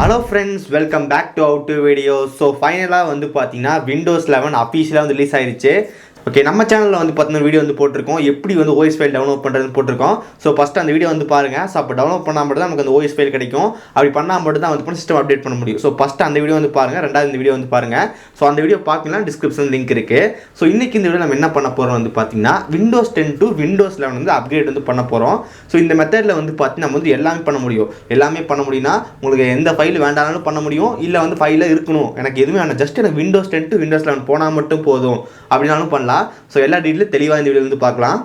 Hello friends, welcome back to our two videos. So finally வந்து பாத்தீங்கன்னா Windows 11 அபிஷியலா வந்து release ஆயிருச்சு. ஓகே, நம்ம சேனல்ல வந்து பாத்தீங்கன்னா வீடியோ வந்து போட்டுருக்கோம். எப்படி வந்து OS ஃபைல் டவுன்லோட் பண்றதுன்னு போட்டுருக்கோம். ஸோ ஃபர்ஸ்ட் அந்த வீடியோ வந்து பாருங்க. ஸோ அப்போ டவுன்லோட் பண்ணா மட்டும் தான் நமக்கு அந்த OS ஃபைல் கிடைக்கும். அப்படி பண்ணா மட்டும் தான் வந்து சிஸ்டம் அப்டேட் பண்ண முடியும். ஸோ ஃபர்ஸ்ட் அந்த வீடியோ வந்து பாருங்க. ரெண்டாவது இந்த வீடியோ வந்து பாருங்க. ஸோ அந்த வீடியோ பார்க்கலாம், டிஸ்கிரிப்ஷன் லிங்க் இருக்கு. ஸோ இன்னைக்கு இந்த வீடியோ நம்ம என்ன பண்ண போறோம் வந்து பாத்தீங்கன்னா Windows 10 to Windows 11 வந்து அப்கிரேட் வந்து பண்ண போறோம். ஸோ இந்த மெத்தட்ல வந்து பாத்தீங்கன்னா நம்ம வந்து எல்லாமே பண்ண முடியும். எல்லாமே பண்ண முடியும்னா உங்களுக்கு எந்த ஃபைல் வேண்டாம்னாலும் பண்ண முடியும். இல்ல வந்து ஃபைல இருக்கணும், எனக்கு எதுவுமே வேண்டாம், ஜஸ்ட் எனக்கு Windows 10 to Windows 11 போனா மட்டும் போதும் அப்படினாலும் பண்ணலாம். ஸோ எல்லா டீட்டெயிலும் தெளிவாக இந்த வீடியோ வந்து பார்க்கலாம்.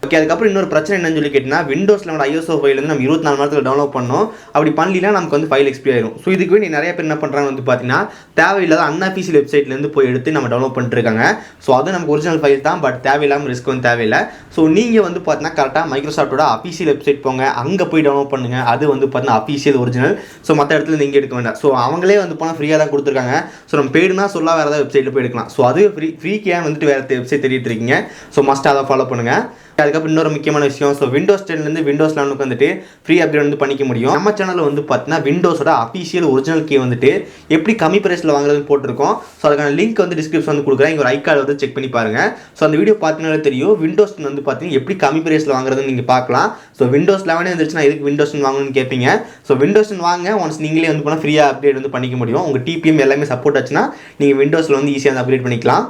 ஓகே, அதுக்கப்புறம் இன்னொரு பிரச்சனை என்னன்னு சொல்லி கேட்டிங்கன்னா, Windows 11 ISO ஃபைல் வந்து நம்ம 24 மணி நேரத்தில் டவுன்லோட் பண்ணோம். அப்படி பண்ணலினா நமக்கு வந்து ஃபைல் எக்ஸ்பி ஆயிரும். ஸோ இதுக்கு வேண்டி நிறைய பேர் என்ன பண்ணுறாங்க வந்து பார்த்தீங்கன்னா, தேவையில்லாத அன்அஃபிஷியல் வெப்சைட்லேருந்து போய் எடுத்து நம்ம டவுன்லோட் பண்ணிட்டு இருக்காங்க. ஸோ அது நமக்கு ஒரிஜினல் ஃபைல் தான், பட் தேவையில்லாமல் ரிஸ்க் வந்து தேவையில்லை. ஸோ நீங்கள் வந்து பார்த்தீங்கன்னா கரெக்டாக மைக்ரோசாஃப்டோட அஃபிஷியல் வெப்சைட் போங்க, அங்கே போய் டவுன்லோட் பண்ணுங்க. அது வந்து பார்த்தீங்கன்னா அஃபிஷியல் ஒரிஜினல். ஸோ மற்ற இடத்துல நீங்கள் எடுக்க வேண்டாம். ஸோ அவங்களே வந்து போனால் ஃப்ரீயாக தான் கொடுத்துருக்காங்க. ஸோ நம்ம பெய்டுனா சொல்ல வேறு ஏதாவது வெப்சைட்டில் போய் எடுக்கலாம். ஸோ அது ஃப்ரீக்கு ஏன் வந்துட்டு வேறு வெப்சைட் தேடிட்டு இருக்கீங்க. ஸோ மஸ்ட் அதை ஃபாலோ பண்ணுங்கள். அதுக்கப்புறம் இன்னொரு முக்கியமான விஷயம், ஸோ Windows 10லேருந்து Windows 11க்கு வந்துட்டு ஃப்ரீ அப்கிரேட் வந்து பண்ணிக்க முடியும். நம்ம சேனலில் வந்து பார்த்தீங்கன்னா விண்டோஸோட அஃபிஷியல் ஒரிஜினல் கீ வந்துட்டு எப்படி கம்மி பிரைஸில் வாங்குறதுன்னு போட்டிருக்கோம். ஸோ அதுக்கான லிங்க் வந்து டிஸ்கிரிப்ஷன் வந்து கொடுக்குறேன். இங்கே ஒரு ஐகார்டு வந்து செக் பண்ணி பாருங்கள். ஸோ அந்த வீடியோ பார்த்தீங்கன்னாலே தெரியும், விண்டோஸ் வந்து பார்த்தீங்கன்னா எப்படி கம்மி பிரைஸில் வாங்குறதுன்னு நீங்கள் பார்க்கலாம். ஸோ Windows 11 வந்துருச்சுன்னா எதுக்கு Windows வாங்கணும்னு கேட்பீங்க. ஸோ Windows வாங்க, ஒன்ஸ் நீங்களே வந்து போனால் ஃப்ரீயாக அப்டேட் வந்து பண்ணிக்க முடியும். உங்கள் TPM எல்லாமே சப்போர்ட் ஆச்சுன்னா நீங்கள் விண்டோஸில் வந்து ஈஸியாக வந்து அப்டேட் பண்ணிக்கலாம்.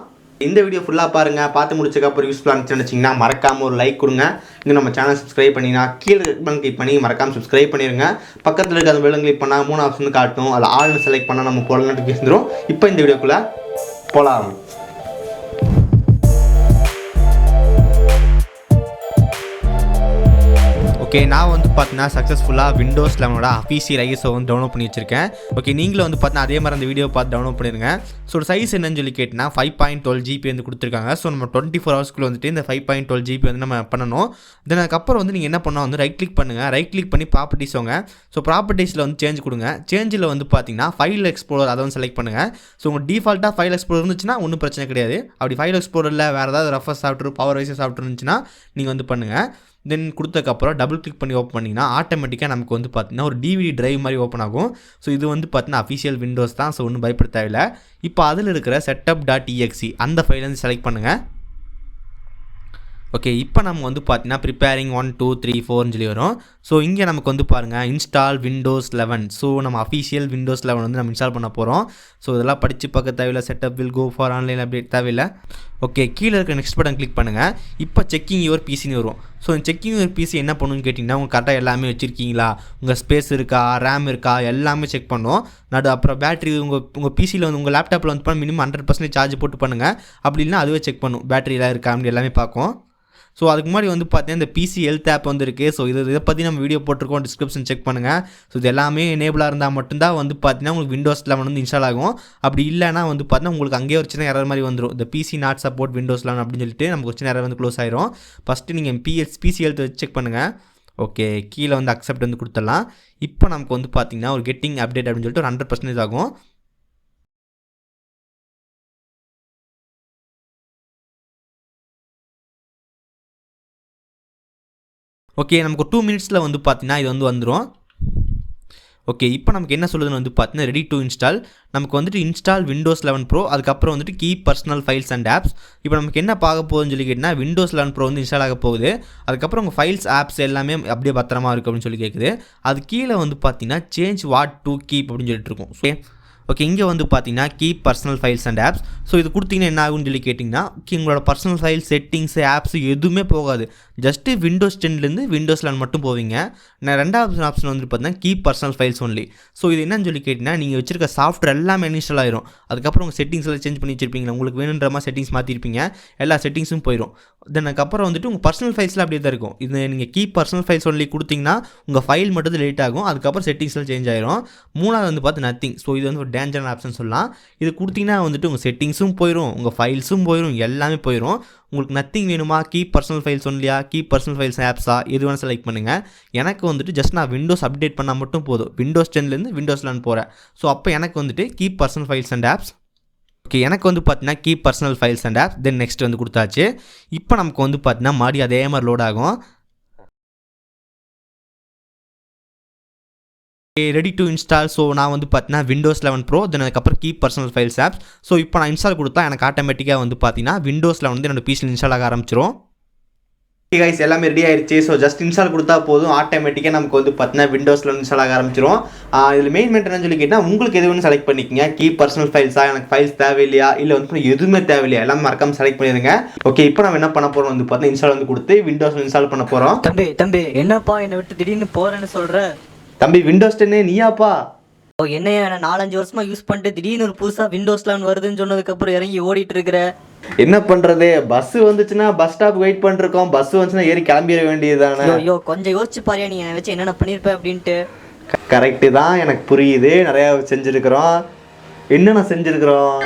இந்த வீடியோ ஃபுல்லாக பாருங்கள். பார்த்து முடிச்சக்கப்புறம் யூஸ்ஃபுல்லாக இருந்துச்சுன்னு நினச்சிங்கன்னா மறக்காமல் ஒரு லைக் கொடுங்க. இன்னும் நம்ம சேனல் சப்ஸ்கிரைப் பண்ணினா கீழே ரெட் பட்டன் கிளிக் பண்ணி மறக்காமல் சப்ஸ்கிரைப் பண்ணிடுங்க. பக்கத்தில் இருக்க அந்த பெல் கிளிக் பண்ணால் 3 ஆப்ஷன் காட்டும். அதில் ஆல்னு செலக்ட் பண்ணால் நம்ம போட நோட்டிஃபிகேஷன் வந்துடும். இப்போ இந்த வீடியோக்குள்ளே போகலாம். ஓகே, நான் வந்து பார்த்தீங்கன்னா சக்ஸஸ்ஃபுல்லாக Windows 11ஓட அஃபிஷியல் ISO வந்து டவுன்லோட் பண்ணி வச்சிருக்கேன். ஓகே, நீங்களும் வந்து பார்த்தீங்கன்னா அதே மாதிரி அந்த வீடியோ பார்த்து டவுன்லோட் பண்ணிடுங்க. ஸோ சைஸ் என்னன்னு சொல்லி கேட்டிங்கன்னா 5.12 GB வந்து கொடுத்துருக்காங்க. ஸோ நம்ம 24 ஹவர்ஸ்க்குள்ள வந்துட்டு இந்த 5.12 GB வந்து நம்ம பண்ணணும். தென் அதுக்கப்புறம் வந்து நீங்கள் என்ன பண்ணால் வந்து ரைட் கிளிக் பண்ணுங்கள். ரைட் கிளிக் பண்ணி ப்ராப்பர்ட்டிஸ் வாங்க. ஸோ ப்ராப்பர்ட்டிஸில் வந்து சேஞ்ச் கொடுங்க. சேஞ்சில் வந்து பார்த்தீங்கன்னா ஃபைல் எக்ஸ்ப்ளோரர் அதை வந்து செலக்ட் பண்ணுங்கள். ஸோ உங்கள் டிஃபால்ட்டாக ஃபைல் எக்ஸ்ப்ளோரர் இருந்துச்சுன்னா ஒன்றும் பிரச்சனை கிடையாது. அப்படி ஃபைல் எக்ஸ்ப்ளோரரில் வேறு ஏதாவது refer software, power visor software இருந்துச்சுன்னா நீங்கள் வந்து பண்ணுங்கள். தென் கொடுத்ததுக்கப்புறம் டபுள் கிளிக் பண்ணி ஓப்பன் பண்ணிங்கன்னா ஆட்டோமேட்டிக்காக நமக்கு வந்து பார்த்தீங்கன்னா ஒரு DVD டிரைவ் மாதிரி ஓப்பன் ஆகும். ஸோ இது வந்து பார்த்தீங்கன்னா அஃபிஷியல் விண்டோஸ் தான். ஸோ ஒன்றும் பயப்பட தேவையில்லை. இப்போ அதில் இருக்கிற setup.exe அந்த ஃபைலை வந்து செலக்ட் பண்ணுங்கள். ஓகே, இப்போ நம்ம வந்து பார்த்தீங்கன்னா ப்ரிப்பேரிங் 1 2 3 4ன்னு சொல்லி வரும். ஸோ இங்கே நமக்கு வந்து பாருங்கள் இன்ஸ்டால் Windows 11. ஸோ நம்ம அஃபிஷியல் Windows 11 வந்து நம்ம இன்ஸ்டால் பண்ண போகிறோம். ஸோ இதெல்லாம் படித்து பார்க்க தேவையில்லை. Setup will go for online update தேவையில்லை. ஓகே, கீழே இருக்க நெக்ஸ்ட் பட்டன் கிளிக் பண்ணுங்கள். இப்போ செக்கிங் யுவர் பிசின்னு வரும். ஸோ செக்கிங் யுவர் பிசி என்ன பண்ணுன்னு கேட்டிங்கன்னா, உங்கள் கரெக்டாக எல்லாமே வச்சுருக்கீங்களா, உங்கள் ஸ்பேஸ் இருக்கா, ரேம் இருக்கா, எல்லாமே செக் பண்ணும். அப்புறம் பேட்டரி உங்கள் பிசியில் வந்து உங்கள் லேப்டாப்பில் வந்து மினிமம் 100% சார்ஜ் போட்டு பண்ணுங்கள். அப்படி இல்லைனா அதுவே செக் பண்ணும், பேட்டரியெலாம் இருக்கா அப்படி எல்லாமே பார்க்கும். ஸோ அதுக்கு முன்னாடி வந்து பார்த்தீங்கன்னா இந்த பிசி ஹெல்த் ஆப் வந்து இருக்குது. ஸோ இதை பற்றி நம்ம வீடியோ போட்டிருக்கோம், டிஸ்கிரிப்ஷன் செக் பண்ணுங்கள். ஸோ இது எல்லாமே எனேபிளாக இருந்தால் மட்டும்தான் வந்து பார்த்தீங்கன்னா உங்களுக்கு Windows 11 வந்து இன்ஸ்டால் ஆகும். அப்படி இல்லைனா வந்து பார்த்தீங்கன்னா உங்களுக்கு அங்கேயே ஒரு சின்ன எரர் மாதிரி வந்துடும். இந்த பிசி நாட் சப்போர்ட் Windows 11 அப்படின்னு சொல்லிட்டு நமக்கு ஒரு சின்ன எரர் வந்து க்ளோஸ் ஆயிரும். ஃபஸ்ட்டு நீங்கள் பிசி ஹெல்த் வச்சு செக் பண்ணுங்கள். ஓகே, கீழே வந்து அக்செப்ட் வந்து கொடுத்துடலாம். இப்போ நமக்கு வந்து பார்த்தீங்கன்னா ஒரு கெட்டிங் அப்டேட் அப்படின்னு சொல்லிட்டு ஒரு 100% ஆகும். ஓகே, நமக்கு 2 மினிட்ஸில் வந்து பார்த்தீங்கன்னா இது வந்து வந்துடும். ஓகே, இப்போ நமக்கு என்ன சொல்லுதுன்னு வந்து பார்த்தீங்கன்னா ரெடி டு இன்ஸ்டால். நமக்கு வந்துட்டு இன்ஸ்டால் Windows 11 Pro. அதுக்கப்புறம் வந்துட்டு keep personal files and apps. இப்போ நமக்கு என்ன பார்க்க போகுதுன்னு சொல்லி கேட்டிங்கன்னா Windows 11 Pro வந்து இன்ஸ்டால் ஆக போகுது. அதுக்கப்புறம் உங்கள் ஃபைல்ஸ் ஆப்ஸ் எல்லாமே அப்படியே பத்திரமா இருக்குது அப்படின்னு சொல்லி கேட்குது. அது கீழே வந்து பார்த்தீங்கன்னா சேஞ்ச் வாட் டு கீப் அப்படின்னு சொல்லிட்டு இருக்கும். ஓகே, இங்கே வந்து பார்த்தீங்கன்னா keep personal files and apps. So இது கொடுத்தீங்கன்னா என்ன ஆகுன்னு சொல்லி கேட்டிங்கன்னா, உங்களோட பர்சனல் ஃபைல் செட்டிங்ஸு ஆப்ஸ் எதுவுமே போகாது. ஜஸ்ட்டு Windows 10லேருந்து Windows 11 மட்டும் போவீங்க. நான் ரெண்டாவது ஆப்ஷன் வந்து பார்த்தீங்கன்னா keep personal files only. So இது என்னன்னு சொல்லி கேட்டிங்கன்னா, நீங்கள் வச்சிருக்க சாஃப்ட்வேர் எல்லாமே இன்ஸ்டால் ஆயிரும். அதுக்கப்புறம் உங்கள் செட்டிங்ஸ் எல்லாம் சேஞ்ச் பண்ணி வச்சிருப்பீங்க, உங்களுக்கு வேணுன்ற மாதிரி செட்டிங்ஸ் மாற்றிருப்பீங்க, எல்லா செட்டிங்ஸும் போயிடும். தென் அதுக்கப்புறம் வந்துட்டு உங்கள் பர்சனல் ஃபைல்ஸில் அப்படியே தான் இருக்கும். இது நீங்கள் கீப் பர்சனல் ஃபைல்ஸ் ஒன்லி கொடுத்தீங்கன்னா உங்கள் ஃபைல் மட்டும் லேட் ஆகும். அதுக்கப்புறம் செட்டிங்ஸ்லாம் சேஞ்ச் ஆயிரும். மூணாவது வந்து பார்த்து நத்திங். ஸோ இது வந்து ஒரு டேஞ்சரான ஆப்ஷன் சொல்லலாம். இது கொடுத்தீங்கன்னா வந்துட்டு உங்கள் செட்டிங்ஸும் போயிடும், உங்கள் ஃபைல்ஸும் போயிடும், எல்லாமே போயிடும். உங்களுக்கு நத்திங் வேணுமா, கீப் பர்சனல் ஃபைல்ஸ் ஒன்லியா, கீப் பர்சனல் ஃபைல்ஸ் ஆப்ஸா, எது வேணால் செலக்ட் பண்ணுங்கள். எனக்கு வந்துட்டு ஜஸ்ட் நான் விண்டோஸ் அப்டேட் பண்ணால் மட்டும் போதும். Windows 10லேருந்து Windows 11 போகிறேன். ஸோ அப்போ எனக்கு வந்துட்டு keep personal files and apps. Okay, எனக்கு வந்து பார்த்தீங்கன்னா keep personal files and apps. Then next வந்து கொடுத்தாச்சு. இப்போ நமக்கு வந்து பார்த்தீங்கன்னா மறுபடியும் அதே மாதிரி லோட் ஆகும். Ready to install. ஸோ நான் வந்து பார்த்தீங்கன்னா Windows 11 Pro தென் அதுக்கப்புறம் keep personal files apps. So இப்போ நான் இன்ஸ்டால் கொடுத்தா எனக்கு ஆட்டோமேட்டிக்காக வந்து பார்த்தீங்கன்னா விண்டோஸில் வந்து என்னோட பிசியில் இன்ஸ்டால் ஆக ஆரம்பிச்சிடும். கைஸ் எல்லாமே ரெடி ஆயிடுச்சு. ஸோ ஜஸ்ட் இன்ஸ்டால் கொடுத்தா போதும், ஆட்டோமேட்டிக்காக நமக்கு வந்து பார்த்தீங்கன்னா விண்டோஸில் இன்ஸ்டால் ஆக ஆரம்பிச்சிடும். இதில் மெயின் மெயின்டெனன்ஸ் சொல்லி கேட்டால் உங்களுக்கு எது வேணும் செலக்ட் பண்ணிக்கங்க. கீப் பர்சனல் ஃபைல்ஸா, எனக்கு ஃபைல்ஸ் தேவையில்லையா, இல்லை வந்து எதுவுமே தேவையில்லையா, எல்லாமே மறக்காம செலக்ட் பண்ணிடுங்க. ஓகே, இப்போ நம்ம என்ன பண்ண போகிறோம் வந்து பார்த்தீங்கன்னா இன்ஸ்டால் வந்து கொடுத்து விண்டோஸில் இன்ஸ்டால் பண்ண போகிறோம். தம்பி என்னப்பா என்னை விட்டு திடீர்னு போறேன்னு சொல்ற? தம்பி விண்டோஸ் 10 நீயாப்பா? என்னையா நான் 4-5 வருஷமா யூஸ் பண்ணிட்டு திடீர்னு ஒரு புதுசா விண்டோஸ் 11 வருதுன்னு சொன்னதுக்கு அப்புறம் இறங்கி ஓடிட்டு இருக்கிற? என்ன பண்றது, பஸ் வந்துச்சுன்னா பஸ் ஸ்டாப் வெயிட் பண்ணிருக்கோம், பஸ் வந்துச்சுன்னா ஏறி கிளம்பிட வேண்டியதுதானே. ஐயோ கொஞ்சம் யோசிச்சு பாரியா, நீ என்னை வச்சு என்னென்ன பண்ணிருப்ப அப்படின்ட்டு. கரெக்டு தான், எனக்கு புரியுது, நிறையா செஞ்சுருக்கிறோம். என்னென்ன செஞ்சுருக்கிறோம்?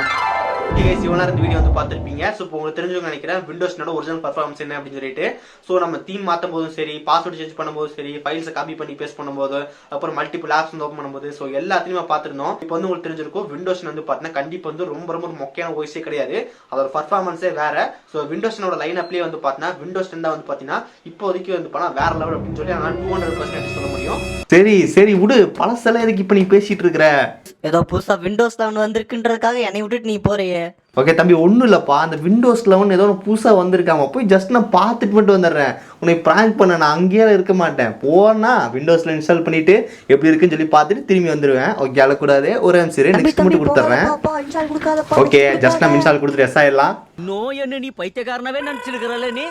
இவ்வளோ நேரம் இந்த வீடியோ வந்து பார்த்துருப்பீங்க. ஸோ இப்போ உங்களுக்கு தெரிஞ்சவங்க நினைக்கிறேன் விண்டோஸ்னோட ஒரிஜினல் பர்ஃபார்மன்ஸ் என்ன அப்படின்னு சொல்லிட்டு. ஸோ நம்ம தீம் மாற்றும் போதும் சரி, பாஸ்வேர்டு சேஞ்ச் பண்ணும்போது சரி, ஃபைல்ஸை காப்பி பண்ணி பேஸ்ட் பண்ணும்போது, அப்புறம் மல்டிபிள் ஆப்ஸ் வந்து ஓப்பன் பண்ணும்போது, ஸோ எல்லாத்தையுமே பார்த்துருந்தோம். இப்போ வந்து உங்களுக்கு தெரிஞ்சிருக்கும் விண்டோஸ் வந்து பார்த்தீங்கன்னா கண்டிப்பாக வந்து ரொம்ப ரொம்ப மொக்கையான வாய்ஸே கிடையாது, அதோட பர்ஃபார்மன்ஸே வேற. ஸோ விண்டோஸ்னோட லைன் அப்லேயே வந்து பார்த்தீங்கன்னா விண்டோஸ் 10 வந்து பார்த்தீங்கன்னா இப்போதைக்கு வந்து பண்ணால் வேற லெவல் அப்படின்னு சொல்லி அதனால 200% சொல்ல முடியும். சரி சரி விடு, பழசெல்லாம் எதுக்கு இப்போ நீ பேசிட்டு இருக்கிற? ஏதோ புதுசா விண்டோஸ் 11 வந்திருக்குன்றதுக்காக என்னை விட்டுட்டு நீ போறியே. ஓகே தம்பி, ஒன்றும் இல்லைப்பா, அந்த விண்டோஸ் 11 ஏதோ ஒன்று புதுசாக வந்திருக்காமா, போய் ஜஸ்ட் நான் பார்த்துட்டு மட்டும் வந்துடுறேன். உன்னை ப்ராங்க் பண்ண நான் அங்கேயே இருக்க மாட்டேன். போனா விண்டோஸில் இன்ஸ்டால் பண்ணிட்டு எப்படி இருக்குன்னு சொல்லி பார்த்துட்டு திரும்பி வந்துடுவேன். ஓகே, அழக்கூடாது, ஒரு சரி நெக்ஸ்ட் மட்டும் கொடுத்துட்றேன். ஓகே, ஜஸ்ட் நம்ம இன்ஸ்டால் கொடுத்துட்டு எஸ் ஆயிடலாம். நோய் என்ன நீ பைத்தியக்காரனவே நினச்சிருக்கிறல்ல நீ.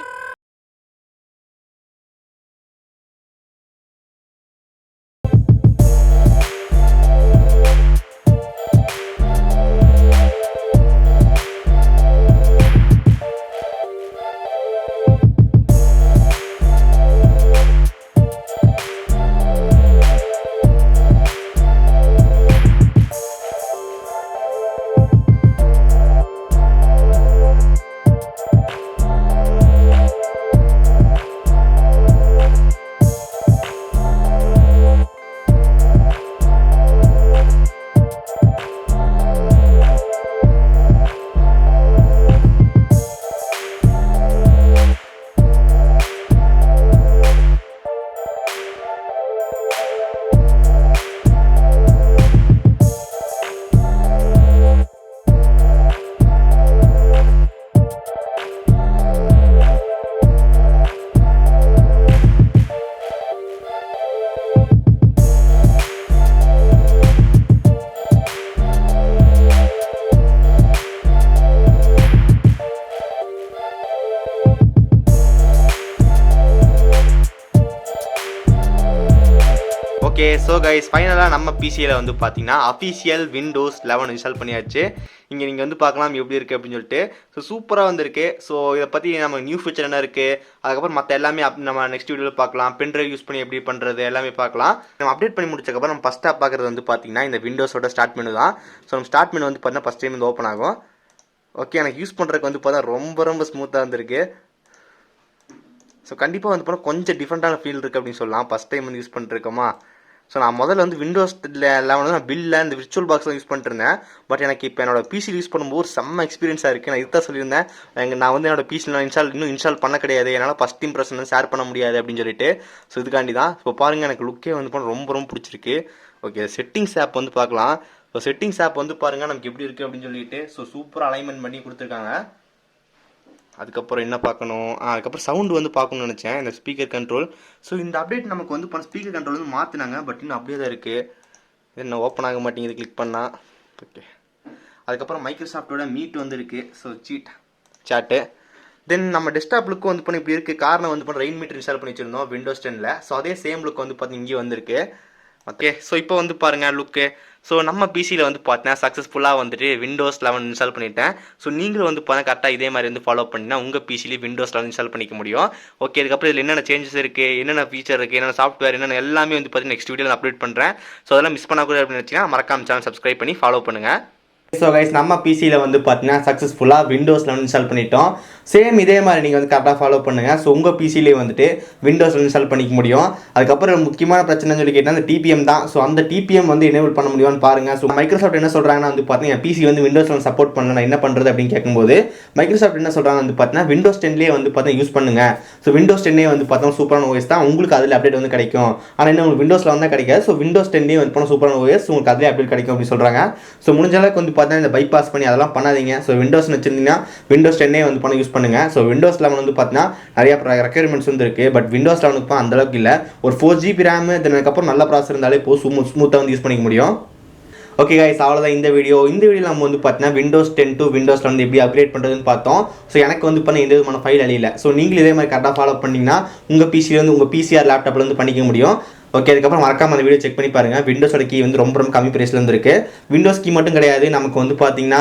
ஓகே, ஸோ கைஸ் ஃபைனலாக நம்ம பிசியில் வந்து பார்த்தீங்கன்னா அஃபிஷியல் விண்டோஸ் 11 இன்ஸ்டால் பண்ணியாச்சு. இங்கே நீங்கள் வந்து பார்க்கலாம் எப்படி இருக்குது அப்படின்னு சொல்லிட்டு. ஸோ சூப்பராக வந்திருக்கு. ஸோ இதை பற்றி நம்ம நியூ ஃபீச்சர் என்ன இருக்குது, அதுக்கப்புறம் மற்ற எல்லாமே நம்ம நெக்ஸ்ட் வீடியோவில் பார்க்கலாம். பென்ட்ரைவ் யூஸ் பண்ணி எப்படி பண்ணுறது எல்லாமே பார்க்கலாம். நம்ம அப்டேட் பண்ணி முடிச்சக்கப்புறம் நம்ம ஃபஸ்ட்டாக பார்க்குறது வந்து பார்த்தீங்கன்னா இந்த விண்டோஸோட ஸ்டார்ட் மெனு தான். ஸோ நம்ம ஸ்டார்ட் மெனு வந்து பார்த்தீங்கன்னா ஃபஸ்ட் டைம் வந்து ஓப்பன் ஆகும். ஓகே, எனக்கு யூஸ் பண்ணுறதுக்கு வந்து பார்த்தா ரொம்ப ரொம்ப ஸ்மூத்தாக இருந்திருக்கு. ஸோ கண்டிப்பாக வந்து பார்த்தா கொஞ்சம் டிஃப்ரெண்ட்டான ஃபீல் இருக்குது அப்படின்னு சொல்லலாம். ஃபஸ்ட் டைம் வந்து யூஸ் பண்ணிருக்கோமா. ஸோ நான் முதல்ல வந்து விண்டோஸ் 11 வந்து நான் பில்லில் இந்த விர்ச்சுவல் பாக்ஸ் தான் யூஸ் பண்ணிருந்தேன். பட் எனக்கு இப்போ என்னோட பிசியில் யூஸ் பண்ணும்போது செம்ம எக்ஸ்பீரியன்ஸாக இருக்குது. நான் இதுதான் சொல்லியிருந்தேன், நான் வந்து என்னோட பிசியில் நான் இன்னும் இன்ஸ்டால் பண்ண கிடையாது, என்னால் ஃபஸ்ட் இம்ப்ரெஷன் வந்து ஷேர் பண்ண முடியாது அப்படின்னு சொல்லிட்டு. ஸோ இதுக்காண்டி தான். இப்போ பாருங்கள், எனக்கு லுக்கே வந்து ரொம்ப ரொம்ப பிடிச்சிருக்கு. ஓகே, செட்டிங்ஸ் ஆப் வந்து பார்க்கலாம். ஸோ செட்டிங்ஸ் ஆப் வந்து பாருங்கள் நமக்கு எப்படி இருக்குது அப்படின்னு சொல்லிட்டு. ஸோ சூப்பராக அலைன்மெண்ட் பண்ணி கொடுத்துருக்காங்க. அதுக்கப்புறம் என்ன பார்க்கணும், அதுக்கப்புறம் சவுண்டு வந்து பார்க்கணும்னு நினச்சேன், இந்த ஸ்பீக்கர் கண்ட்ரோல். ஸோ இந்த அப்டேட் நமக்கு வந்து ஸ்பீக்கர் கண்ட்ரோல் வந்து மாற்றினாங்க, பட் இன்னும் அப்படியே தான் இருக்குது. இது என்ன ஓப்பன் ஆக மாட்டேங்குது கிளிக் பண்ணால். ஓகே, அதுக்கப்புறம் மைக்ரோசாஃப்டோட மீட் வந்து இருக்குது. ஸோ சாட்டு தென் நம்ம டெஸ்க்டாப் லுக்கு வந்து பண்ணி இப்படி இருக்குது. காரணம் வந்து ரெயின் மீட்டர் இன்ஸ்டால் பண்ணி வச்சுருந்தோம் விண்டோஸ் 10ல். ஸோ அதே சேம் லுக் வந்து பார்த்து இங்கே வந்திருக்கு. ஓகே, ஸோ இப்போ வந்து பாருங்கள் லுக்கு. ஸோ நம்ம பிசியில் வந்து பார்த்தீங்கன்னா சக்ஸஸ்ஃபுல்லாக வந்துட்டு விண்டோஸ் 11 இன்ஸ்டால் பண்ணிட்டேன். ஸோ நீங்களும் வந்து பார்த்தா கரெக்டாக இதே மாதிரி வந்து ஃபாலோ பண்ணினா உங்கள் பிசிலேயே விண்டோஸ் 11 இன்ஸ்டால் பண்ணிக்க முடியும். ஓகே, இதுக்கப்புறம் இதில் என்னென்ன சேஞ்சஸ் இருக்குது, என்னென்ன ஃபீச்சர் இருக்குது, என்னென்ன சாஃப்ட்வேர், என்னென்ன எல்லாமே வந்து பார்த்தீங்கன்னா நெக்ஸ்ட் வீடியோவில் அப்டேட் பண்ணுறேன். ஸோ அதெல்லாம் மிஸ் பண்ணக்கூடாது அப்படின்னு நினச்சிங்கன்னா மறக்காம சேனல் சப்ஸ்கிரைப் பண்ணி ஃபாலோ பண்ணுங்கள். ஸோ கைஸ் நம்ம பிசியில் வந்து பார்த்தீங்கன்னா சக்ஸஸ்ஃபுல்லாக விண்டோஸ் 11 இன்ஸ்டால் பண்ணிட்டோம். சேம் இதே மாதிரி நீங்கள் வந்து கரெக்டாக ஃபாலோ பண்ணுங்கள். ஸோ உங்கள் பிசிலே வந்துட்டு விண்டோஸ் இன்ஸ்டால் பண்ணிக்க முடியும். அதுக்கப்புறம் முக்கியமான பிரச்சனைன்னு சொல்லி கேட்டால் அந்த டிபிஎம் தான். ஸோ அந்த டிபிஎம் வந்து எனேபிள் பண்ண முடியும்னு பாருங்கள். ஸோ மைக்ரோசாஃப்ட் என்ன சொல்கிறாங்கன்னா வந்து பார்த்தீங்கன்னா பிசி வந்து விண்டோஸ் 11 சப்போர்ட் பண்ணல என்ன பண்ணுறது அப்படின்னு கேட்கும்போது மைக்ரோசாஃப்ட் என்ன சொல்கிறாங்க வந்து பார்த்தீங்கன்னா விண்டோஸ் 10லேயே வந்து பார்த்தீங்கன்னா யூஸ் பண்ணுங்கள். ஸோ விண்டோஸ் 10 வந்து பார்த்தோம்னா சூப்பரான ஓஎஸ் தான், உங்களுக்கு அதில் அப்டேட் வந்து கிடைக்கும். ஆனால் என்ன உங்களுக்கு விண்டோஸில் வந்து கிடைக்காது. ஸோ விண்டோஸ் 10 வந்து பண்ண சூப்பரான ஓஎஸ் உங்களுக்கு அதிலே அப்டேட் கிடைக்கும் அப்படின்னு சொல்கிறாங்க. ஸோ முடிஞ்ச அளவுக்கு வந்து பார்த்தீங்கன்னா இந்த பைபாஸ் பண்ணி அதெல்லாம் பண்ணாதீங்க. ஸோ விண்டோஸ் வச்சிருந்தீங்கன்னா விண்டோஸ் 10 வந்து பண்ண யூஸ் பண்ணுங்கள். ஸோ விண்டோஸ் 11 வந்து பார்த்தீங்கன்னா நிறைய ரெக்யர்மெண்ட்ஸ் வந்து இருக்குது. பட் விண்டோஸ் 11 அந்த அளவுக்கு இல்லை. ஒரு 4GB ரேம் அதுக்கப்புறம் நல்ல ப்ராசஸர் இருந்தாலே போதும், ஸ்மூத்தாக வந்து யூஸ் பண்ணிக்க முடியும். ஓகே கைஸ், அவ்வளோதான் இந்த வீடியோவில் நம்ம வந்து பார்த்தீங்கன்னா விண்டோஸ் 10 to விண்டோஸ் 11 எப்படி அப்கிரேட் பண்ணுறதுன்னு பார்த்தோம். ஸோ எனக்கு வந்து பண்ண எந்த விதமான ஃபைல் அழியல. ஸோ நீங்களும் இதே மாதிரி கரெக்டாக ஃபாலோ பண்ணிங்கன்னா உங்கள் பிசிலேருந்து உங்கள் பிசிஆர் லேப்டாப்பில் வந்து பண்ணிக்க முடியும். ஓகே, அதுக்கப்புறம் மறக்காம அந்த வீடியோ செக் பண்ணி பாருங்கள். விண்டோஸோட கீ வந்து ரொம்ப கம்மி ப்ரைஸில் வந்துருக்கு. விண்டோஸ் கீ மட்டும் கிடையாது, நமக்கு வந்து பார்த்தீங்கன்னா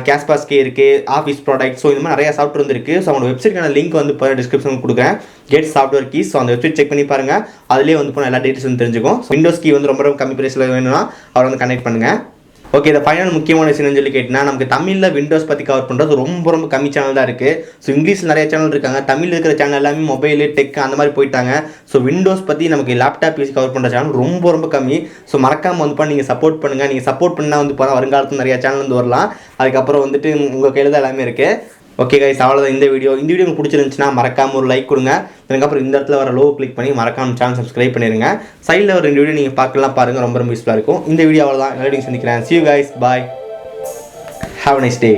கேஸ்பாஸ் கீ இருக்குது, ஆஃபீஸ் ப்ராடக்ட், ஸோ இந்த மாதிரி நிறைய சாஃப்ட்வேர் வந்துருக்கு. ஸோ அவங்களோட வெப்சைட்க்கான லிங்க் வந்து டிஸ்கிரிப்ஷன் கொடுக்குறேன், கெட் சாஃப்ட்வேர் கீ. ஸோ அந்த வெப்சைட் செக் பண்ணி பாருங்கள், அதிலே வந்து எல்லா டீட்டெயில்ஸ் வந்து தெரிஞ்சுக்கும். விண்டோஸ் கீ வந்து ரொம்ப கம்மி ப்ரைஸில் வேணும்னா அவரை வந்து கனெக்ட் பண்ணுங்கள். ஓகே, இந்த ஃபைனல் முக்கியமான விஷயம் சொல்லி கேட்டிங்கன்னா நமக்கு தமிழில் விண்டோஸ் பற்றி கவர் பண்ணுறது ரொம்ப கம்மி சேனல் தான் இருக்குது. ஸோ இங்கிலீஷில் நிறைய சேனல் இருக்காங்க, தமிழில் இருக்கிற சேனல் எல்லாமே மொபைலு டெக் அந்த மாதிரி போயிட்டாங்க. ஸோ விண்டோஸ் பற்றி நமக்கு லேப்டாப் பிசி கவர் பண்ணுற சேனல் ரொம்ப கம்மி. ஸோ மறக்காமல் வந்து நீங்கள் சப்போர்ட் பண்ணுங்கள். நீங்கள் சப்போர்ட் பண்ணால் வந்து வருங்காலத்தில் நிறைய சேனல் வந்து வரலாம். அதுக்கப்புறம் வந்துட்டு உங்கள் கையில் தான் எல்லாமே இருக்குது. ஓகே கைஸ், அவ்வளோதான் இந்த வீடியோ உங்களுக்கு பிடிச்சிருந்துச்சுன்னா மறக்காமல் ஒரு லைக் கொடுங்க. அதுக்கப்புறம் இந்த இடத்துல வர லோகோ கிளிக் பண்ணி மறக்காம சேனல் சப்ஸ்கிரைப் பண்ணிடுங்க. சைடில் ஒரு 2 வீடியோ நீங்கள் பார்க்கலாம், பாருங்கள், ரொம்ப யூஸ்ஃபுல்லாக இருக்கும். இந்த வீடியோ அவ்வளோதான், எல்லாரையும் சந்திக்கிறேன். See you guys, bye, have a nice day.